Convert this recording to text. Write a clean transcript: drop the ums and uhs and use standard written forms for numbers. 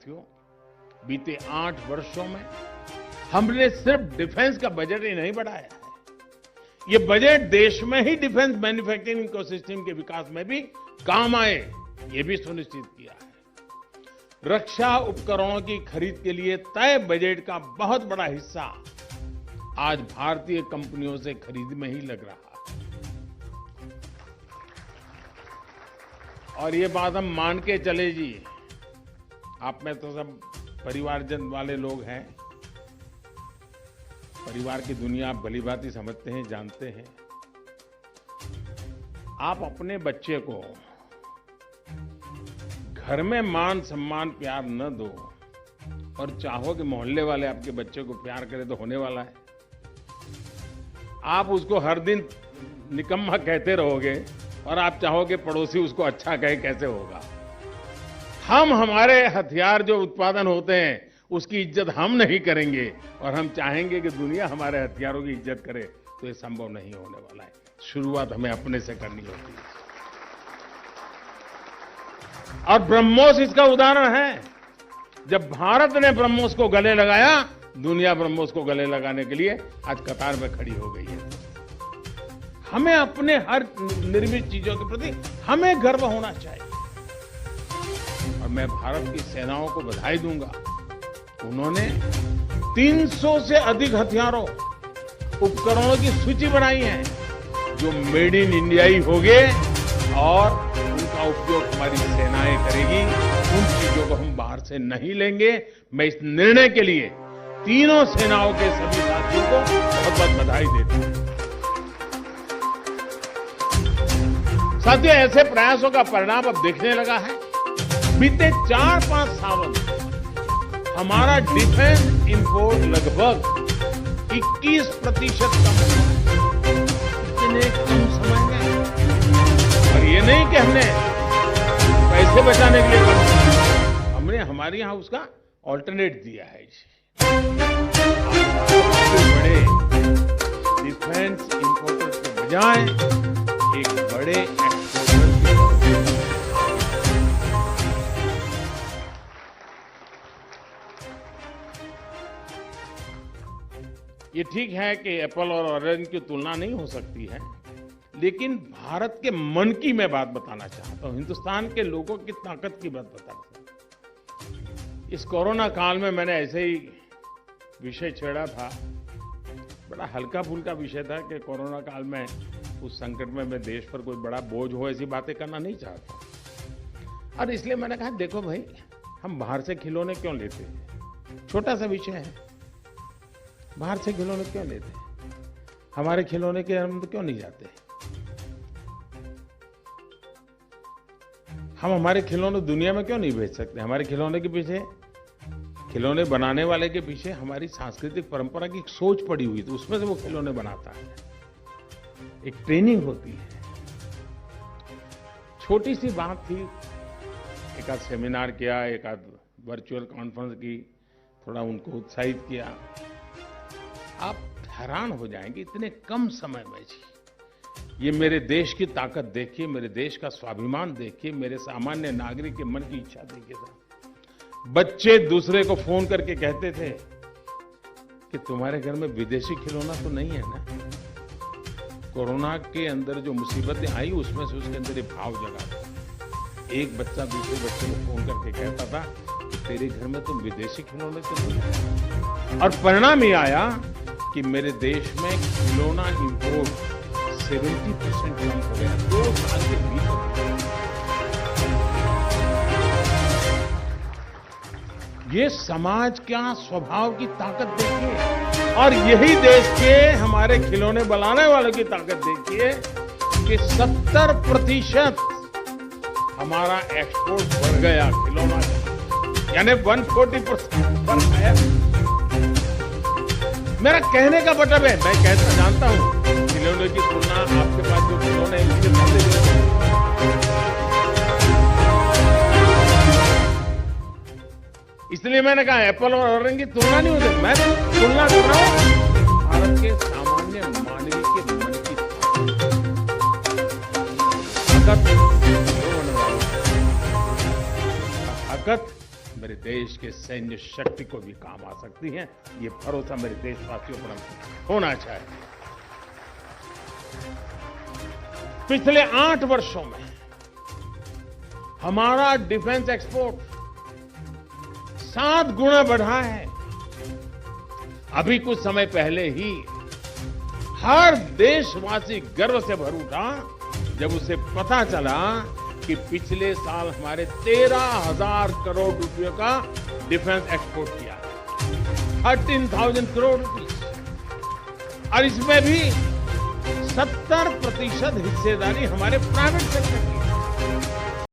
साथियों, बीते 8 वर्षों में हमने सिर्फ डिफेंस का बजट ही नहीं बढ़ाया है, ये बजट देश में ही डिफेंस मैन्युफैक्चरिंग इकोसिस्टम के विकास में भी काम आए, ये भी सुनिश्चित किया है। रक्षा उपकरणों की खरीद के लिए तय बजट का बहुत बड़ा हिस्सा आज भारतीय कंपनियों से खरीद में ही लग रहा है। और ये बात हम मान के चले जी, आप में तो सब परिवारजन वाले लोग हैं, परिवार की दुनिया आप भलीभांति समझते हैं, जानते हैं। आप अपने बच्चे को घर में मान सम्मान प्यार न दो और चाहो कि मोहल्ले वाले आपके बच्चे को प्यार करें तो होने वाला है। आप उसको हर दिन निकम्मा कहते रहोगे और आप चाहोगे पड़ोसी उसको अच्छा कहे, कैसे होगा? हम हमारे हथियार जो उत्पादन होते हैं उसकी इज्जत हम नहीं करेंगे और हम चाहेंगे कि दुनिया हमारे हथियारों की इज्जत करे, तो ये संभव नहीं होने वाला है। शुरुआत हमें अपने से करनी होती है। और ब्रह्मोस इसका उदाहरण है। जब भारत ने ब्रह्मोस को गले लगाया, दुनिया ब्रह्मोस को गले लगाने के लिए आज कतार में खड़ी हो गई है। हमें अपने हर निर्मित चीजों के प्रति हमें गर्व होना चाहिए। और मैं भारत की सेनाओं को बधाई दूंगा, उन्होंने 300 से अधिक हथियारों उपकरणों की सूची बनाई है जो मेड इन इंडिया ही होंगे और उनका उपयोग हमारी सेनाएं करेगी। उन चीजों को हम बाहर से नहीं लेंगे। मैं इस निर्णय के लिए तीनों सेनाओं के सभी साथियों को बहुत बहुत बधाई देता हूं। साथियों, ऐसे प्रयासों का परिणाम अब दिखने लगा है। बीते 4-5 सालों में हमारा डिफेंस इंपोर्ट लगभग 21% कम हुआ है। इतने कम समय में। और ये नहीं कि हमने पैसे बचाने के लिए कम किया, हमने हमारे यहां उसका ऑल्टरनेट दिया है। बड़े डिफेंस इंपोर्टर्स के बजाय एक बड़े एक्सपोर्टर। ये ठीक है कि एप्पल और ऑरेंज की तुलना नहीं हो सकती है, लेकिन भारत के मन की मैं बात बताना चाहता हूं, हिंदुस्तान के लोगों की ताकत की बात बताना चाहता हूं। इस कोरोना काल में मैंने ऐसे ही विषय छेड़ा था, बड़ा हल्का फुल्का विषय था कि कोरोना काल में उस संकट में मैं देश पर कोई बड़ा बोझ हो ऐसी बातें करना नहीं चाहता। और इसलिए मैंने कहा, देखो भाई, हम बाहर से खिलौने क्यों लेते हैं? छोटा सा विषय है, बाहर से खिलौने क्यों लेते हैं? हमारे खिलौने के हम क्यों नहीं जाते? हम हमारे खिलौने दुनिया में क्यों नहीं भेज सकते? हमारे खिलौने के पीछे, खिलौने बनाने वाले के पीछे हमारी सांस्कृतिक परंपरा की एक सोच पड़ी हुई, तो उसमें से वो खिलौने बनाता है। एक ट्रेनिंग होती है। छोटी सी बात थी, एक आध सेमिनार किया, एक आध वर्चुअल कॉन्फ्रेंस की, थोड़ा उनको उत्साहित किया। आप हैरान हो जाएंगे, इतने कम समय में जी ये मेरे देश की ताकत देखिए, मेरे देश का स्वाभिमान देखिए, मेरे सामान्य नागरिक के मन की इच्छा देखिए। बच्चे दूसरे को फोन करके कहते थे कि तुम्हारे घर में विदेशी खिलौना तो नहीं है ना? कोरोना के अंदर जो मुसीबतें आई, उसमें से उसके अंदर ये भाव जगा था। एक बच्चा दूसरे बच्चे को फोन करके कहता था कि तेरे घर में तो विदेशी खिलौने तो नहीं है। और परिणाम ये आया कि मेरे देश में खिलौना इंपोर्ट 70% कम हो गया 2 साल के भीतर। ये समाज का स्वभाव की ताकत देखिए, और यही देश के हमारे खिलौने बनाने वालों की ताकत देखिए कि 70% हमारा एक्सपोर्ट बढ़ गया खिलौना, यानी 140% बढ़ गया। मेरा कहने का मतलब है, मैं कहता जानता हूं खिलौने की तुलना आपके पास जो खिलौने हैं उसके साथ, इसलिए मैंने कहा एप्पल और ऑरेंज की तुलना नहीं हो सकती। मैं तुलना कर रहा हूं भारत के सामान्य मानवीय के मन की ताकत मेरे देश के सैन्य शक्ति को भी काम आ सकती है। ये भरोसा मेरे देशवासियों पर होना चाहिए। पिछले 8 वर्षों में हमारा डिफेंस एक्सपोर्ट 7 गुना बढ़ा है। अभी कुछ समय पहले ही हर देशवासी गर्व से भर उठा जब उसे पता चला कि पिछले साल हमारे 13,000 करोड़ रुपयों का डिफेंस एक्सपोर्ट किया, 13,000 करोड़ रुपीस, और इसमें भी 70% हिस्सेदारी हमारे प्राइवेट सेक्टर